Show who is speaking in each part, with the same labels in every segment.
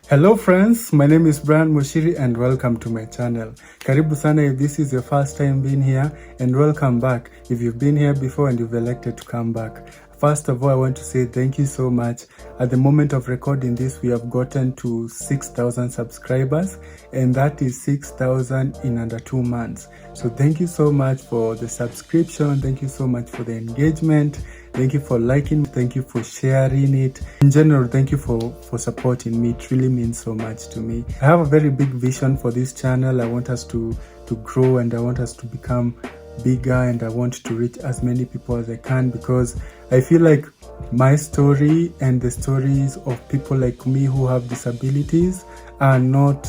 Speaker 1: Hello friends, my name is Brian Mushiri and welcome to my channel. Karibu sana if this is your first time being here, and welcome back if you've been here before and you've elected to come back. First of all, I want to say thank you so much. At the moment of recording this, we have gotten to 6,000 subscribers, and that is 6,000 in under 2 months. So thank you so much for the subscription. Thank you so much for the engagement. Thank you for liking. Thank you for sharing it. In general, thank you for supporting me. It really means so much to me. I have a very big vision for this channel. I want us to grow, and I want us to become bigger, and I want to reach as many people as I can, because I feel like my story and the stories of people like me who have disabilities are not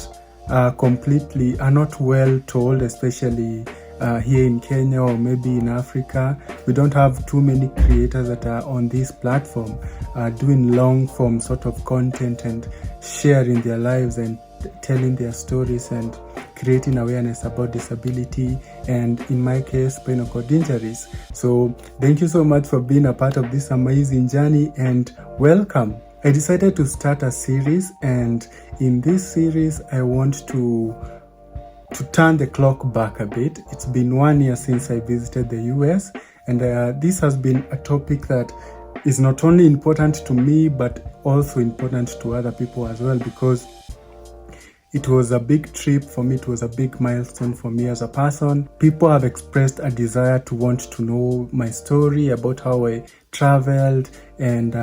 Speaker 1: well told, especially here in Kenya or maybe in Africa. We don't have too many creators that are on this platform doing long form sort of content and sharing their lives and telling their stories and creating awareness about disability and, in my case, spinal cord injuries. So thank you so much for being a part of this amazing journey, and welcome. I decided to start a series, and in this series I want to turn the clock back a bit. It's been 1 year since I visited the US, and this has been a topic that is not only important to me but also important to other people as well, because it was a big trip for me. It was a big milestone for me as a person. People have expressed a desire to want to know my story, about how I traveled and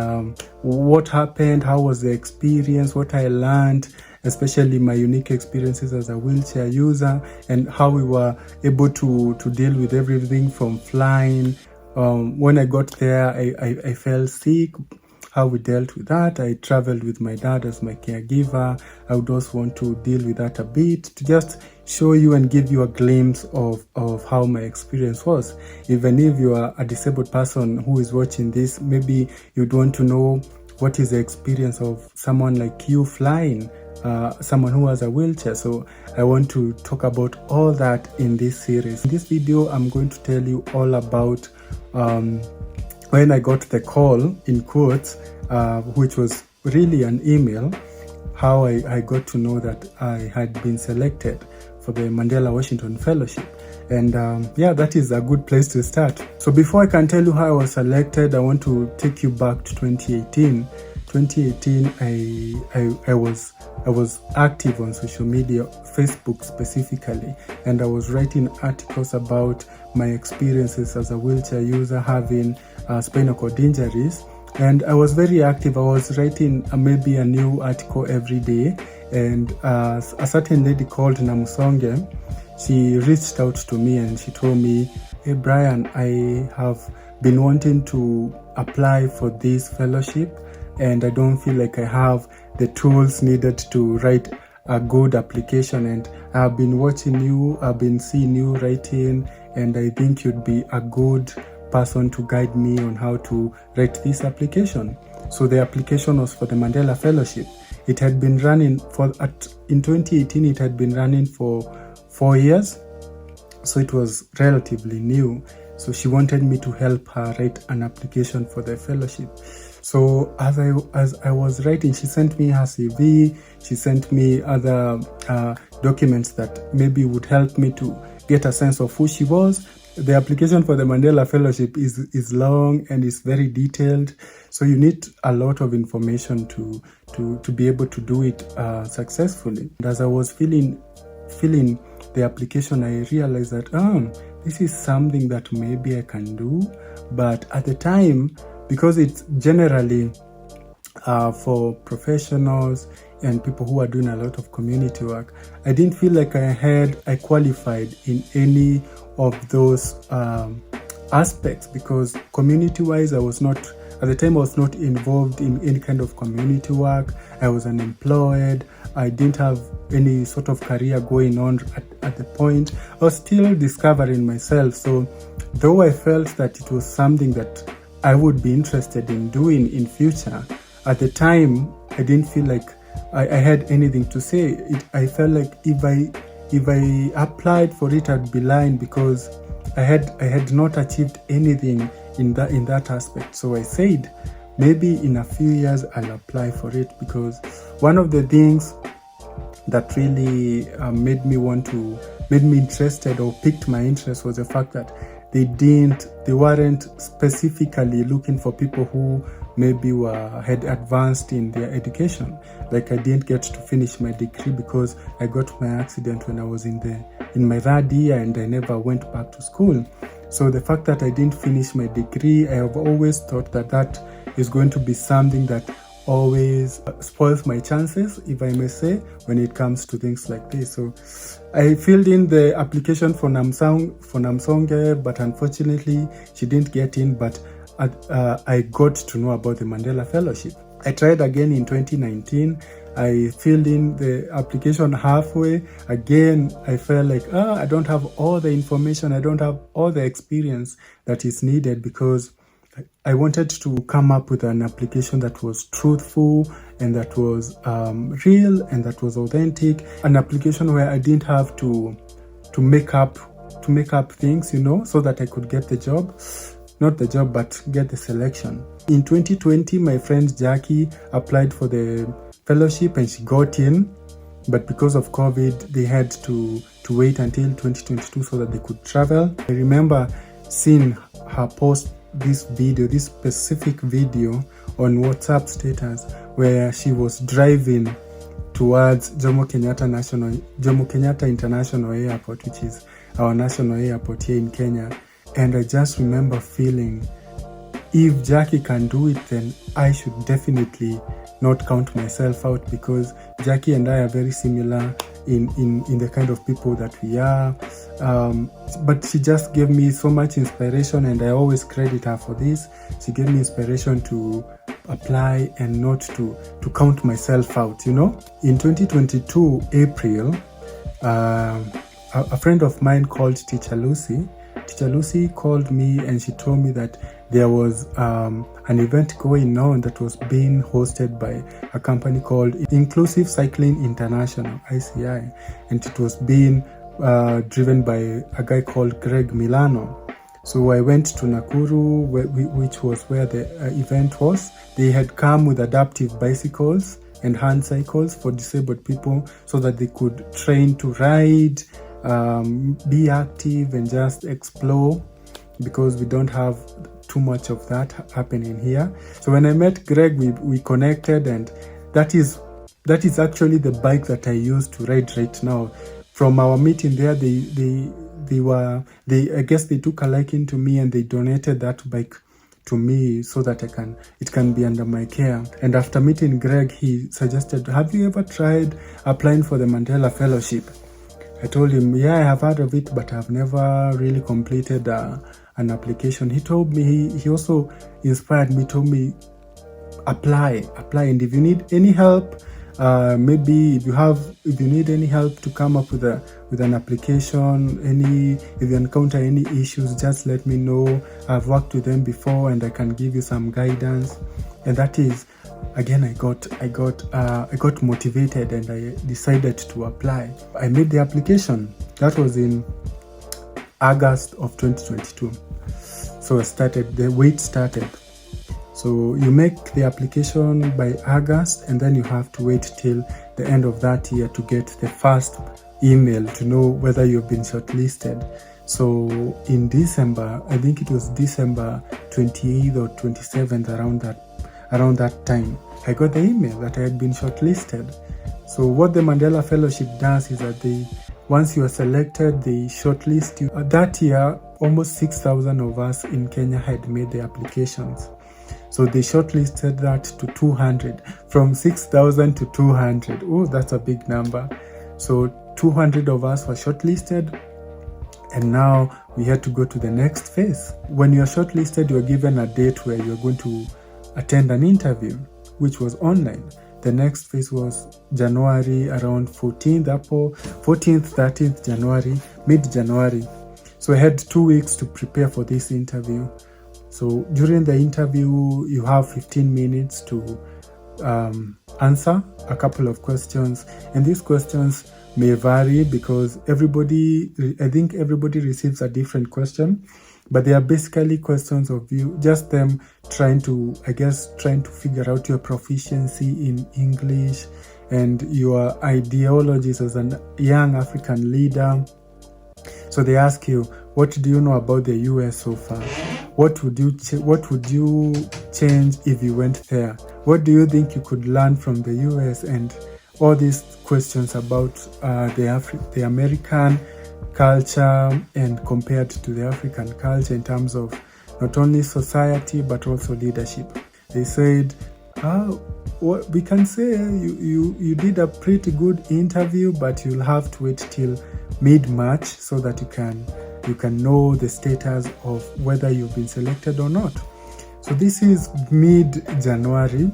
Speaker 1: what happened, how was the experience, what I learned, especially my unique experiences as a wheelchair user, and how we were able to deal with everything from flying. When I got there, I fell sick. How we dealt with that. I traveled with my dad as my caregiver. I would also want to deal with that a bit, to just show you and give you a glimpse of how my experience was. Even if you are a disabled person who is watching this, maybe you'd want to know what is the experience of someone like you flying, someone who has a wheelchair. So I want to talk about all that in this series. In this video, I'm going to tell you all about when I got the call, in quotes, which was really an email, how I got to know that I had been selected for the Mandela Washington Fellowship. And yeah, that is a good place to start. So before I can tell you how I was selected, I want to take you back to 2018. 2018, I was active on social media, Facebook specifically, and I was writing articles about my experiences as a wheelchair user having spinal cord injuries. And I was very active. I was writing maybe a new article every day, and a certain lady called Namusonge, she reached out to me and she told me, "Hey Brian, I have been wanting to apply for this fellowship, and I don't feel like I have the tools needed to write a good application, and I've been watching you, I've been seeing you writing, and I think you'd be a good person to guide me on how to write this application." So the application was for the Mandela Fellowship. It had been running in 2018, it had been running for 4 years, so it was relatively new. So she wanted me to help her write an application for the fellowship. So as I was writing, she sent me her CV, she sent me other documents that maybe would help me to get a sense of who she was. The application for the Mandela Fellowship is long and is very detailed, so you need a lot of information to be able to do it successfully. And as I was filling the application, I realized that this is something that maybe I can do, but at the time, because it's generally for professionals and people who are doing a lot of community work, I didn't feel like I qualified in any of those aspects, because community-wise, I was not involved in any kind of community work. I was unemployed. I didn't have any sort of career going on at the point. I was still discovering myself. So though I felt that it was something that I would be interested in doing in future, at the time I didn't feel like I had anything to say. I felt like if I applied for it, I'd be lying, because I had not achieved anything in that aspect. So I said, maybe in a few years I'll apply for it, because one of the things that really made me interested or piqued my interest was the fact that they weren't specifically looking for people who maybe had advanced in their education. Like, I didn't get to finish my degree because I got my accident when I was in my third year, and I never went back to school. So the fact that I didn't finish my degree, I have always thought that is going to be something that always spoils my chances, if I may say, when it comes to things like this. So I filled in the application for Namsonge, but unfortunately she didn't get in. But I got to know about the Mandela Fellowship. I tried again in 2019. I filled in the application halfway. Again, I felt like, I don't have all the information. I don't have all the experience that is needed, because I wanted to come up with an application that was truthful and that was real and that was authentic. An application where I didn't have to make up things, so that I could get the job. Not the job, but get the selection. In 2020, my friend Jackie applied for the fellowship and she got in. But because of COVID, they had to wait until 2022 so that they could travel. I remember seeing her post this specific video on WhatsApp status, where she was driving towards Jomo Kenyatta International Airport, which is our national airport here in Kenya. And I just remember feeling, if Jackie can do it, then I should definitely not count myself out, because Jackie and I are very similar in the kind of people that we are. But she just gave me so much inspiration, and I always credit her for this. She gave me inspiration to apply and not to count myself out, In 2022 April, a friend of mine called Teacher Lucy called me, and she told me that there was an event going on that was being hosted by a company called Inclusive Cycling International, ICI, and it was being driven by a guy called Greg Milano. So I went to Nakuru, which was where the event was. They had come with adaptive bicycles and hand cycles for disabled people, so that they could train to ride, be active, and just explore, because we don't have too much of that happening here. So when I met Greg, we connected, and that is actually the bike that I use to ride right now. From our meeting there, I guess they took a liking to me, and they donated that bike to me so that it can be under my care. And after meeting Greg, he suggested, have you ever tried applying for the Mandela Fellowship? I told him, yeah, I have heard of it, but I've never really completed an application. He told me, he also inspired me, told me, apply, and if you need any help, maybe if you need any help to come up with an application, if you encounter any issues, just let me know. I've worked with them before, and I can give you some guidance. And that is, again, I got motivated, and I decided to apply. I made the application. That was in August of 2022. So the wait started. So you make the application by August, and then you have to wait till the end of that year to get the first email to know whether you've been shortlisted. So in December, I think it was December 28th or 27th, around that time, I got the email that I had been shortlisted. So what the Mandela Fellowship does is that once you are selected, they shortlist you. That year, almost 6,000 of us in Kenya had made the applications. So they shortlisted that to 200, from 6,000 to 200. Oh, that's a big number. So 200 of us were shortlisted, and now we had to go to the next phase. When you are shortlisted, you are given a date where you are going to attend an interview, which was online. The next phase was January, around 14th, 13th January, mid-January. So I had 2 weeks to prepare for this interview. So during the interview, you have 15 minutes to answer a couple of questions. And these questions may vary because I think everybody receives a different question. but they are basically questions of you, just them trying to figure out your proficiency in English and your ideologies as a young African leader. So they ask you, what do you know about the US so far? What would you change if you went there? What do you think you could learn from the US? And all these questions about the American culture and compared to the African culture in terms of not only society but also leadership. They said, what we can say, you did a pretty good interview, but you'll have to wait till mid-March so that you can know the status of whether you've been selected or not. So this is mid-January,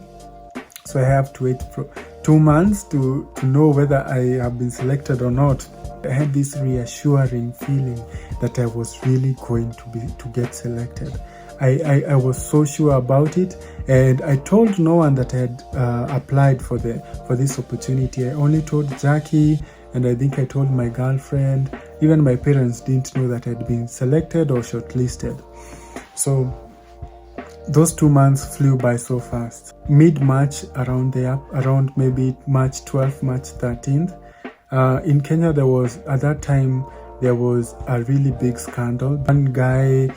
Speaker 1: so I have to wait for 2 months to know whether I have been selected or not. I had this reassuring feeling that I was really going to get selected. I was so sure about it, and I told no one that I had applied for this opportunity. I only told Jackie, and I think I told my girlfriend. Even my parents didn't know that I'd been selected or shortlisted. So those 2 months flew by so fast. Mid-March, around maybe March 12th, March 13th, in Kenya, at that time there was a really big scandal. One guy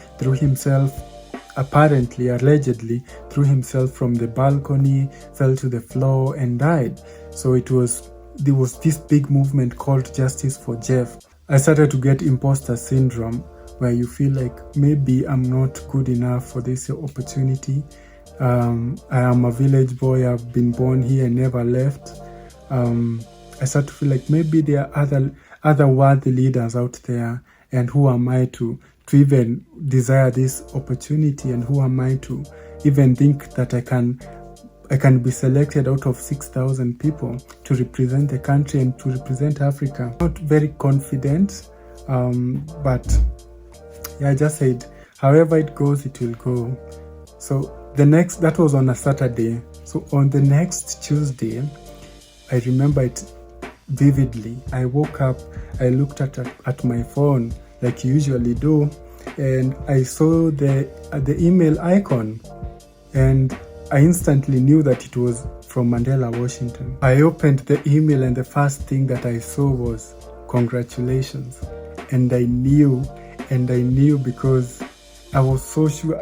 Speaker 1: allegedly threw himself from the balcony, fell to the floor and died. So there was this big movement called Justice for Jeff. I started to get imposter syndrome, where you feel like maybe I'm not good enough for this opportunity. I am a village boy, I've been born here and never left. I start to feel like maybe there are other worthy leaders out there, and who am I to even desire this opportunity, and who am I to even think that I can be selected out of 6,000 people to represent the country and to represent Africa. Not very confident, but yeah, I just said, however it goes, it will go. So that was on a Saturday. So on the next Tuesday, I remember it vividly. I woke up, I looked at my phone like you usually do, and I saw the email icon, and I instantly knew that it was from Mandela Washington. I opened the email, and the first thing that I saw was congratulations. And I knew because I was so sure.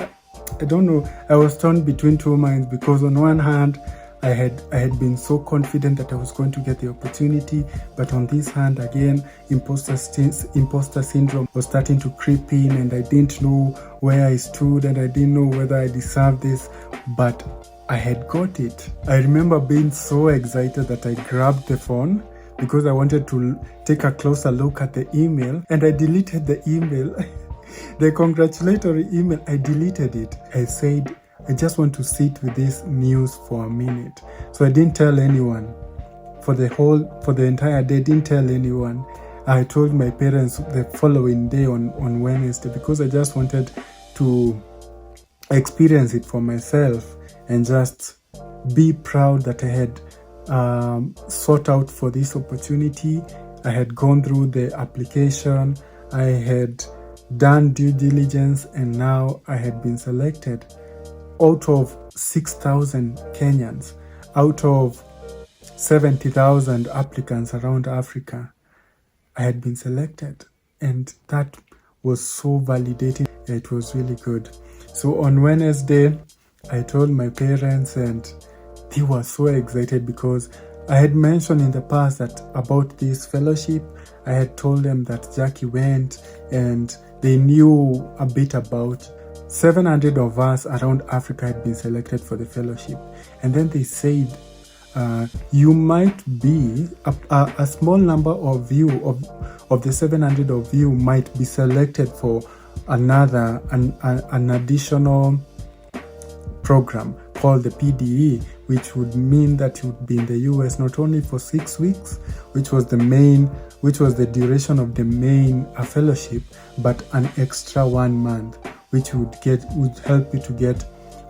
Speaker 1: I don't know, I was torn between two minds, because on one hand, I had been so confident that I was going to get the opportunity, but on this hand again, imposter syndrome was starting to creep in, and I didn't know where I stood, and I didn't know whether I deserved this, but I had got it. I remember being so excited that I grabbed the phone because I wanted to take a closer look at the email, and I deleted the email. The congratulatory email, I deleted it. I said, I just want to sit with this news for a minute. So I didn't tell anyone. For the entire day, I didn't tell anyone. I told my parents the following day on Wednesday, because I just wanted to experience it for myself and just be proud that I had sought out for this opportunity. I had gone through the application, I had done due diligence, and now I had been selected. Out of 6,000 Kenyans, out of 70,000 applicants around Africa, I had been selected, and that was so validating. It was really good. So on Wednesday, I told my parents, and they were so excited, because I had mentioned in the past that about this fellowship. I had told them that Jackie went, and they knew a bit about 700 of us around Africa had been selected for the fellowship. And then they said, you might be, a small number of you, of the 700 of you might be selected for an additional program called the PDE, which would mean that you would be in the US not only for 6 weeks, which was the duration of the main fellowship, but an extra 1 month, which would help you to get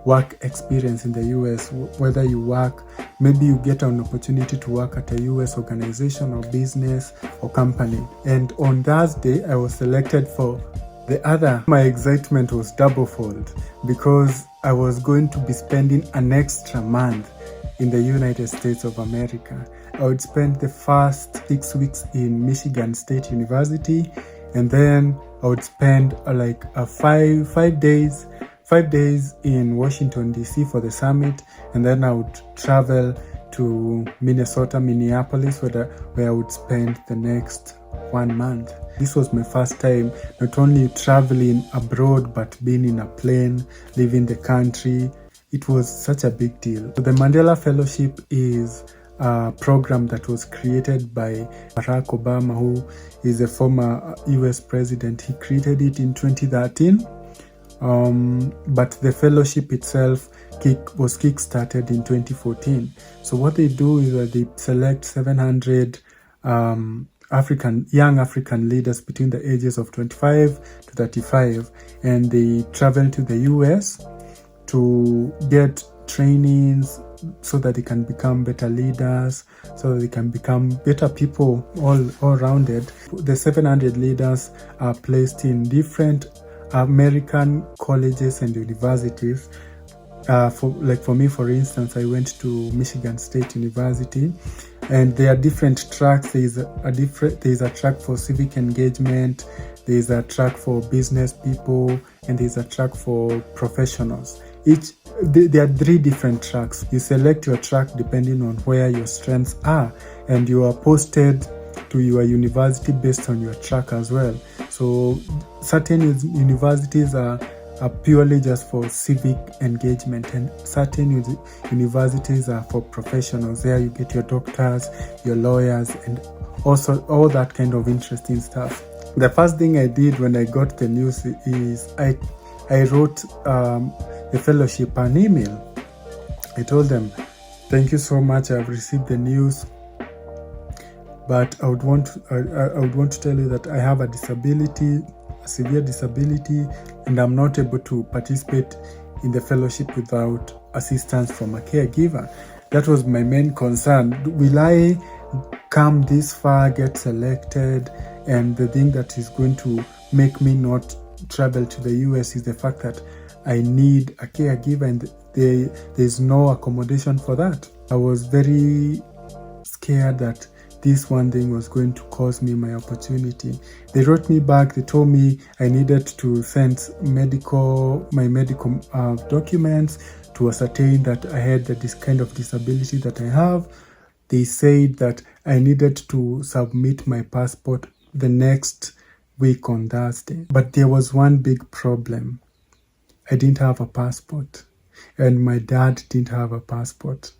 Speaker 1: work experience in the US. Whether you work, maybe you get an opportunity to work at a US organization or business or company. And on Thursday, I was selected for My excitement was doublefold because I was going to be spending an extra month in the United States of America. I would spend the first 6 weeks in Michigan State University, and then I would spend like 5 days in Washington DC for the summit, and then I would travel to Minneapolis, where I would spend the next 1 month. This was my first time not only traveling abroad, but being in a plane, leaving the country. It was such a big deal. So the Mandela Fellowship is a program that was created by Barack Obama, who is a former US president. He created it in 2013. But the fellowship itself was kick-started in 2014. So what they do is that they select 700 young African leaders between the ages of 25 to 35, and they travel to the US to get trainings so that they can become better leaders, so that they can become better people all rounded. The 700 leaders are placed in different American colleges and universities. For me, for instance, I went to Michigan State University, and there are different tracks. There is a track for civic engagement, there is a track for business people, and there is a track for professionals. There are 3 different tracks. You select your track depending on where your strengths are, and you are posted to your university based on your track as well. So certain universities are purely just for civic engagement, and certain universities are for professionals. There you get your doctors, your lawyers, and also all that kind of interesting stuff. The first thing I did when I got the news is I wrote the fellowship an email. I told them, thank you so much, I've received the news, but I would want to tell you that I have a severe disability, and I'm not able to participate in the fellowship without assistance from a caregiver. That was my main concern. Will I come this far, get selected, and the thing that is going to make me not travel to the US is the fact that I need a caregiver, and there's no accommodation for that. I was very scared that this one thing was going to cost me my opportunity. They wrote me back. They told me I needed to send my medical documents to ascertain that I had this kind of disability that I have. They said that I needed to submit my passport the next week on Thursday. But there was one big problem. I didn't have a passport, and my dad didn't have a passport.